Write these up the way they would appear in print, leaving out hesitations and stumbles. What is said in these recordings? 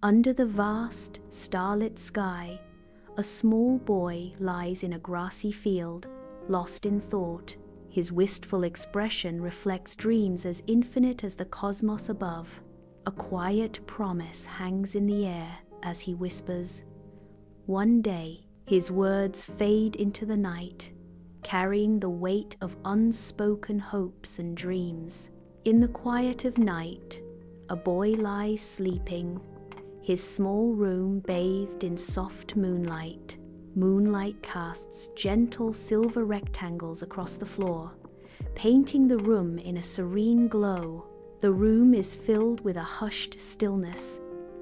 Under the vast, starlit sky, a small boy lies in a grassy field, lost in thought. His wistful expression reflects dreams as infinite as the cosmos above. A quiet promise hangs in the air as he whispers. One day, his words fade into the night, carrying the weight of unspoken hopes and dreams. In the quiet of night, a boy lies sleeping, his small room bathed in soft moonlight. Moonlight casts gentle silver rectangles across the floor, painting the room in a serene glow. The room is filled with a hushed stillness,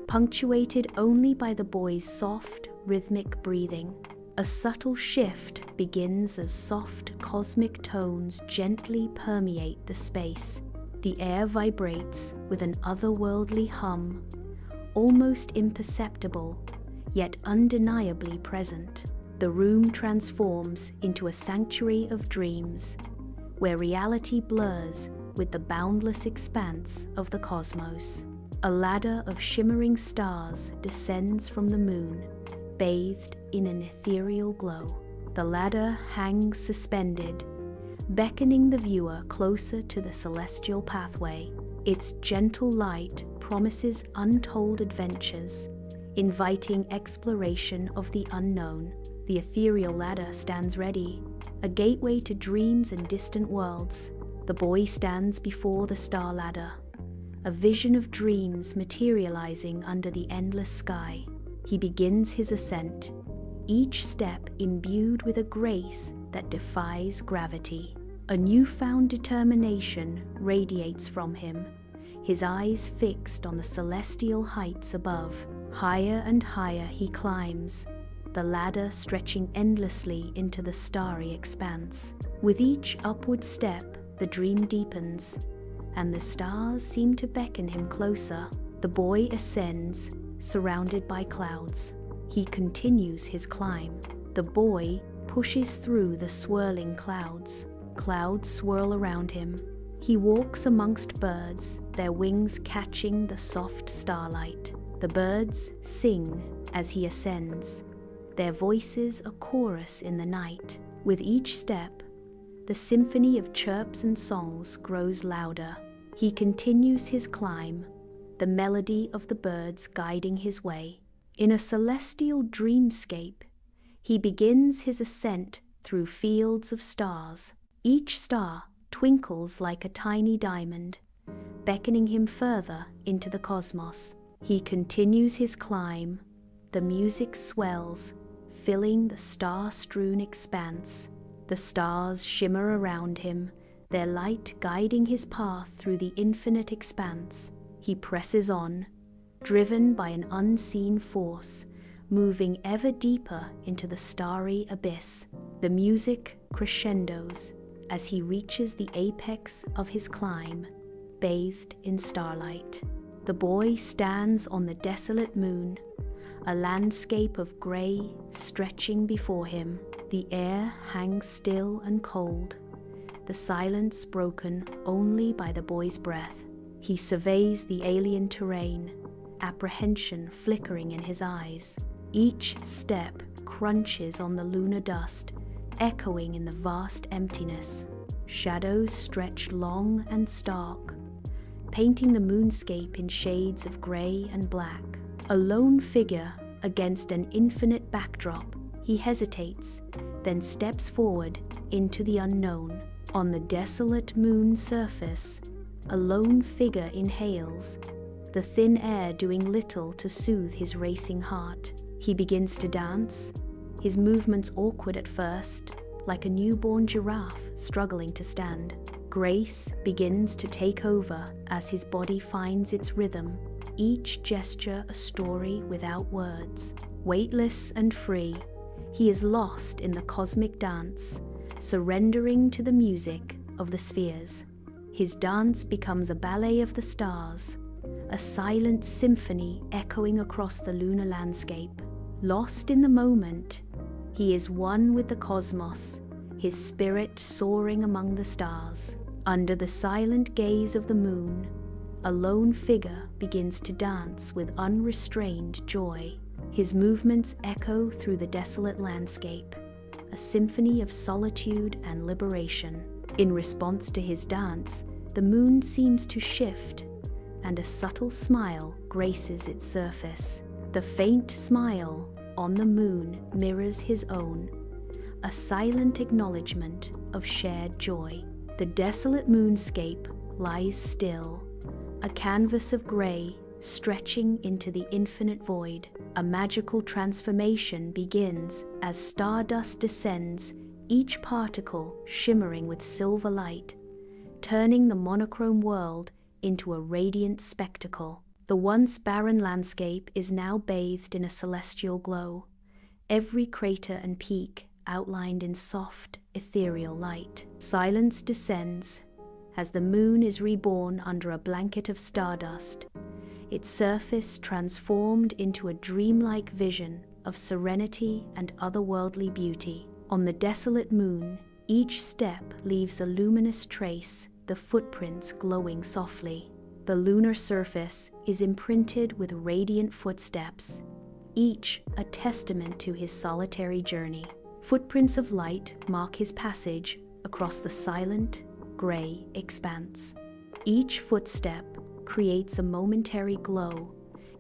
punctuated only by the boy's soft, rhythmic breathing. A subtle shift begins as soft cosmic tones gently permeate the space. The air vibrates with an otherworldly hum, almost imperceptible, yet undeniably present. The room transforms into a sanctuary of dreams, where reality blurs with the boundless expanse of the cosmos. A ladder of shimmering stars descends from the moon, bathed in an ethereal glow. The ladder hangs suspended, beckoning the viewer closer to the celestial pathway. Its gentle light promises untold adventures, inviting exploration of the unknown. The ethereal ladder stands ready, a gateway to dreams and distant worlds. The boy stands before the star ladder, a vision of dreams materializing under the endless sky. He begins his ascent, each step imbued with a grace that defies gravity. A newfound determination radiates from him, his eyes fixed on the celestial heights above. Higher and higher he climbs, the ladder stretching endlessly into the starry expanse. With each upward step, the dream deepens, and the stars seem to beckon him closer. The boy ascends, surrounded by clouds. He continues his climb. The boy pushes through the swirling clouds. Clouds swirl around him. He walks amongst birds, their wings catching the soft starlight. The birds sing as he ascends, their voices a chorus in the night. With each step, the symphony of chirps and songs grows louder. He continues his climb, the melody of the birds guiding his way. In a celestial dreamscape, he begins his ascent through fields of stars. Each star twinkles like a tiny diamond, beckoning him further into the cosmos. He continues his climb. The music swells, filling the star-strewn expanse. The stars shimmer around him, their light guiding his path through the infinite expanse. He presses on, driven by an unseen force, moving ever deeper into the starry abyss. The music crescendos as he reaches the apex of his climb, bathed in starlight. The boy stands on the desolate moon, a landscape of grey stretching before him. The air hangs still and cold, the silence broken only by the boy's breath. He surveys the alien terrain, apprehension flickering in his eyes. Each step crunches on the lunar dust, echoing in the vast emptiness. Shadows stretch long and stark, painting the moonscape in shades of grey and black. A lone figure against an infinite backdrop, he hesitates, then steps forward into the unknown. On the desolate moon's surface, a lone figure inhales, the thin air doing little to soothe his racing heart. He begins to dance, his movements awkward at first, like a newborn giraffe struggling to stand. Grace begins to take over as his body finds its rhythm, each gesture a story without words. Weightless and free, he is lost in the cosmic dance, surrendering to the music of the spheres. His dance becomes a ballet of the stars, a silent symphony echoing across the lunar landscape. Lost in the moment, he is one with the cosmos, his spirit soaring among the stars. Under the silent gaze of the moon, a lone figure begins to dance with unrestrained joy. His movements echo through the desolate landscape, a symphony of solitude and liberation. In response to his dance, the moon seems to shift, and a subtle smile graces its surface. The faint smile on the moon mirrors his own, a silent acknowledgement of shared joy. The desolate moonscape lies still, a canvas of gray stretching into the infinite void. A magical transformation begins as stardust descends, each particle shimmering with silver light, turning the monochrome world into a radiant spectacle. The once barren landscape is now bathed in a celestial glow, every crater and peak outlined in soft, ethereal light. Silence descends as the moon is reborn under a blanket of stardust, its surface transformed into a dreamlike vision of serenity and otherworldly beauty. On the desolate moon, each step leaves a luminous trace, the footprints glowing softly. The lunar surface is imprinted with radiant footsteps, each a testament to his solitary journey. Footprints of light mark his passage across the silent, gray expanse. Each footstep creates a momentary glow,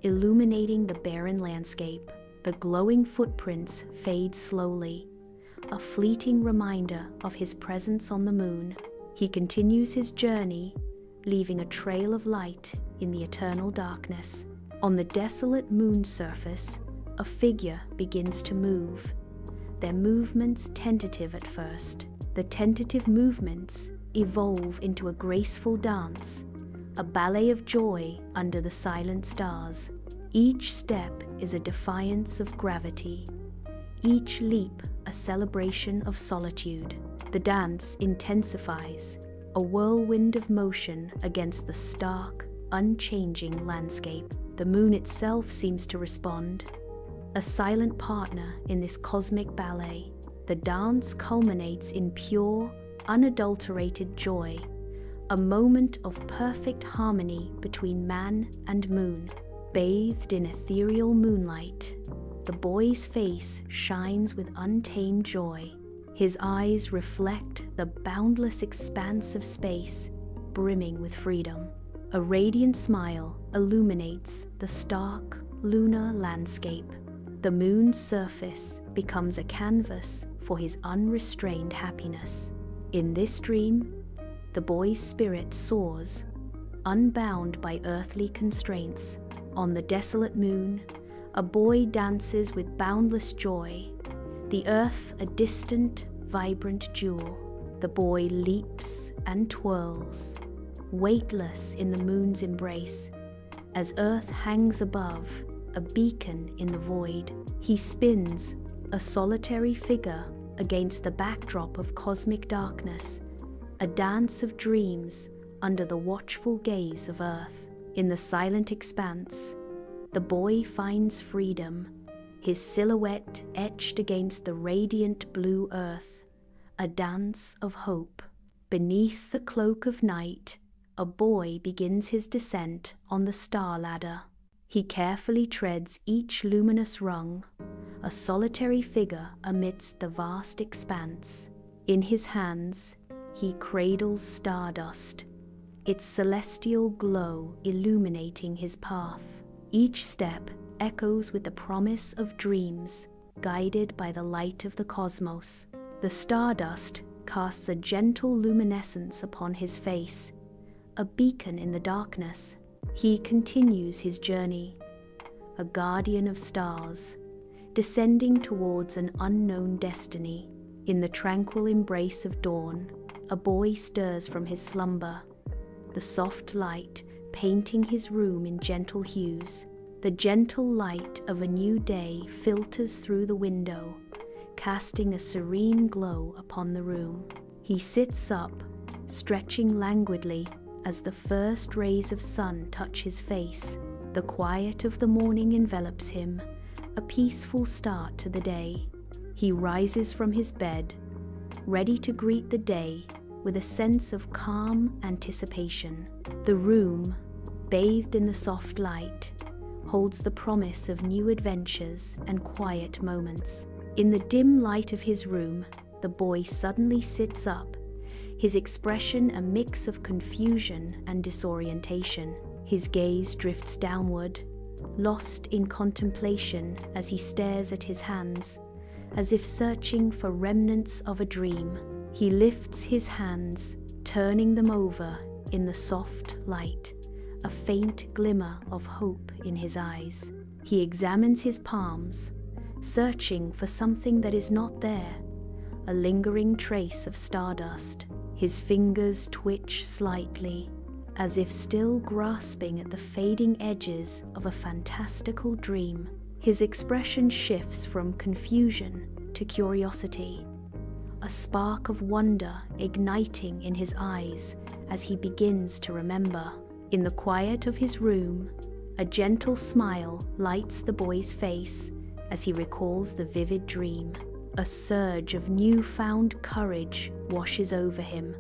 illuminating the barren landscape. The glowing footprints fade slowly, a fleeting reminder of his presence on the moon. He continues his journey, leaving a trail of light in the eternal darkness. On the desolate moon surface, a figure begins to move, their movements tentative at first. The tentative movements evolve into a graceful dance, a ballet of joy under the silent stars. Each step is a defiance of gravity, each leap a celebration of solitude. The dance intensifies, a whirlwind of motion against the stark, unchanging landscape. The moon itself seems to respond, a silent partner in this cosmic ballet. The dance culminates in pure, unadulterated joy, a moment of perfect harmony between man and moon. Bathed in ethereal moonlight, the boy's face shines with untamed joy. His eyes reflect the boundless expanse of space, brimming with freedom. A radiant smile illuminates the stark, lunar landscape. The moon's surface becomes a canvas for his unrestrained happiness. In this dream, the boy's spirit soars, unbound by earthly constraints. On the desolate moon, a boy dances with boundless joy, the earth a distant, vibrant jewel. The boy leaps and twirls, weightless in the moon's embrace, as earth hangs above, a beacon in the void. He spins, a solitary figure against the backdrop of cosmic darkness, a dance of dreams under the watchful gaze of earth. In the silent expanse, the boy finds freedom, his silhouette etched against the radiant blue earth, a dance of hope. Beneath the cloak of night, a boy begins his descent on the star ladder. He carefully treads each luminous rung, a solitary figure amidst the vast expanse. In his hands, he cradles stardust, its celestial glow illuminating his path. Each step echoes with the promise of dreams, guided by the light of the cosmos. The stardust casts a gentle luminescence upon his face, a beacon in the darkness. He continues his journey, a guardian of stars, descending towards an unknown destiny. In the tranquil embrace of dawn, a boy stirs from his slumber, the soft light painting his room in gentle hues. The gentle light of a new day filters through the window, casting a serene glow upon the room. He sits up, stretching languidly as the first rays of sun touch his face. The quiet of the morning envelops him, a peaceful start to the day. He rises from his bed, ready to greet the day with a sense of calm anticipation. The room, bathed in the soft light, holds the promise of new adventures and quiet moments. In the dim light of his room, the boy suddenly sits up, his expression a mix of confusion and disorientation. His gaze drifts downward, lost in contemplation as he stares at his hands, as if searching for remnants of a dream. He lifts his hands, turning them over in the soft light, a faint glimmer of hope in his eyes. He examines his palms, searching for something that is not there, a lingering trace of stardust. His fingers twitch slightly, as if still grasping at the fading edges of a fantastical dream. His expression shifts from confusion to curiosity, a spark of wonder igniting in his eyes as he begins to remember. In the quiet of his room, a gentle smile lights the boy's face as he recalls the vivid dream. A surge of newfound courage washes over him,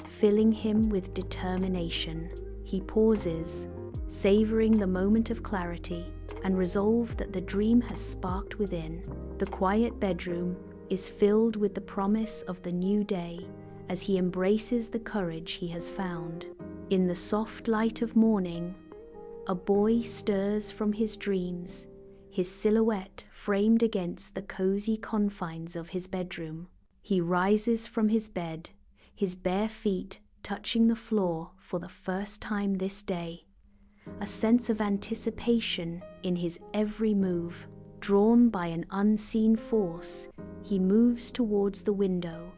filling him with determination. He pauses, savoring the moment of clarity and resolve that the dream has sparked within. The quiet bedroom is filled with the promise of the new day as he embraces the courage he has found. In the soft light of morning, a boy stirs from his dreams, his silhouette framed against the cozy confines of his bedroom. He rises from his bed, his bare feet touching the floor for the first time this day, a sense of anticipation in his every move. Drawn by an unseen force, he moves towards the window,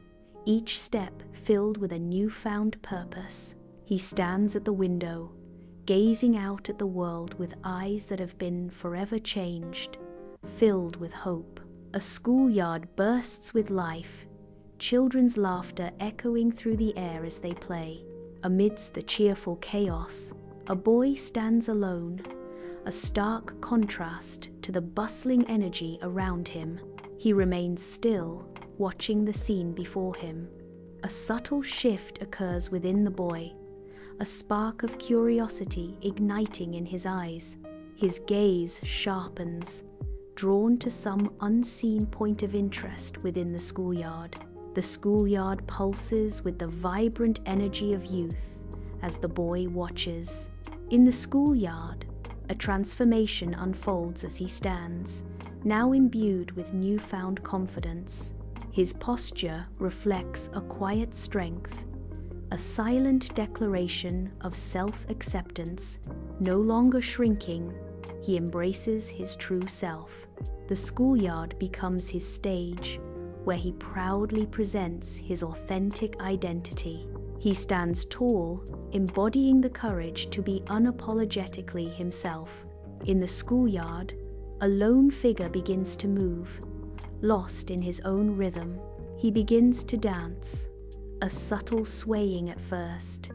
each step filled with a newfound purpose. He stands at the window, gazing out at the world with eyes that have been forever changed, filled with hope. A schoolyard bursts with life, children's laughter echoing through the air as they play. Amidst the cheerful chaos, a boy stands alone, a stark contrast to the bustling energy around him. He remains still, watching the scene before him. A subtle shift occurs within the boy, a spark of curiosity igniting in his eyes. His gaze sharpens, drawn to some unseen point of interest within the schoolyard. The schoolyard pulses with the vibrant energy of youth as the boy watches. In the schoolyard, a transformation unfolds as he stands, now imbued with newfound confidence. His posture reflects a quiet strength, a silent declaration of self-acceptance. No longer shrinking, he embraces his true self. The schoolyard becomes his stage, where he proudly presents his authentic identity. He stands tall, embodying the courage to be unapologetically himself. In the schoolyard, a lone figure begins to move, lost in his own rhythm. He begins to dance, a subtle swaying at first,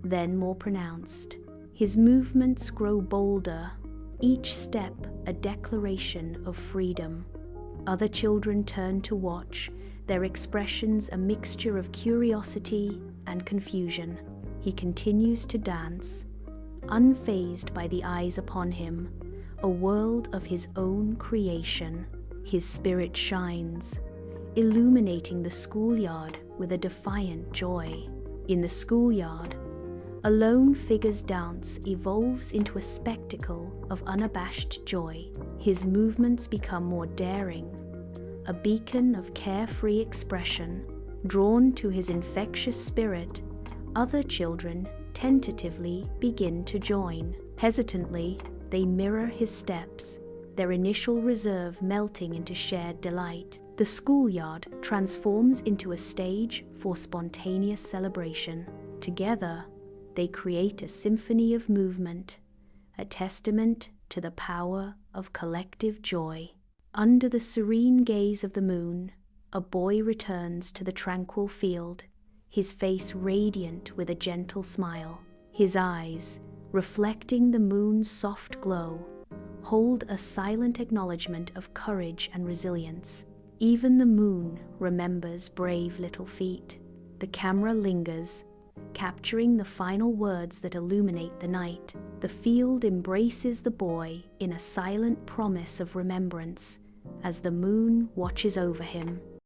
then more pronounced. His movements grow bolder, each step a declaration of freedom. Other children turn to watch, their expressions a mixture of curiosity and confusion. He continues to dance, unfazed by the eyes upon him, a world of his own creation. His spirit shines, illuminating the schoolyard with a defiant joy. In the schoolyard, a lone figure's dance evolves into a spectacle of unabashed joy. His movements become more daring, a beacon of carefree expression. Drawn to his infectious spirit, other children tentatively begin to join. Hesitantly, they mirror his steps, their initial reserve melting into shared delight. The schoolyard transforms into a stage for spontaneous celebration. Together, they create a symphony of movement, a testament to the power of collective joy. Under the serene gaze of the moon, a boy returns to the tranquil field, his face radiant with a gentle smile. His eyes, reflecting the moon's soft glow, hold a silent acknowledgement of courage and resilience. Even the moon remembers brave little feet. The camera lingers, capturing the final words that illuminate the night. The field embraces the boy in a silent promise of remembrance as the moon watches over him.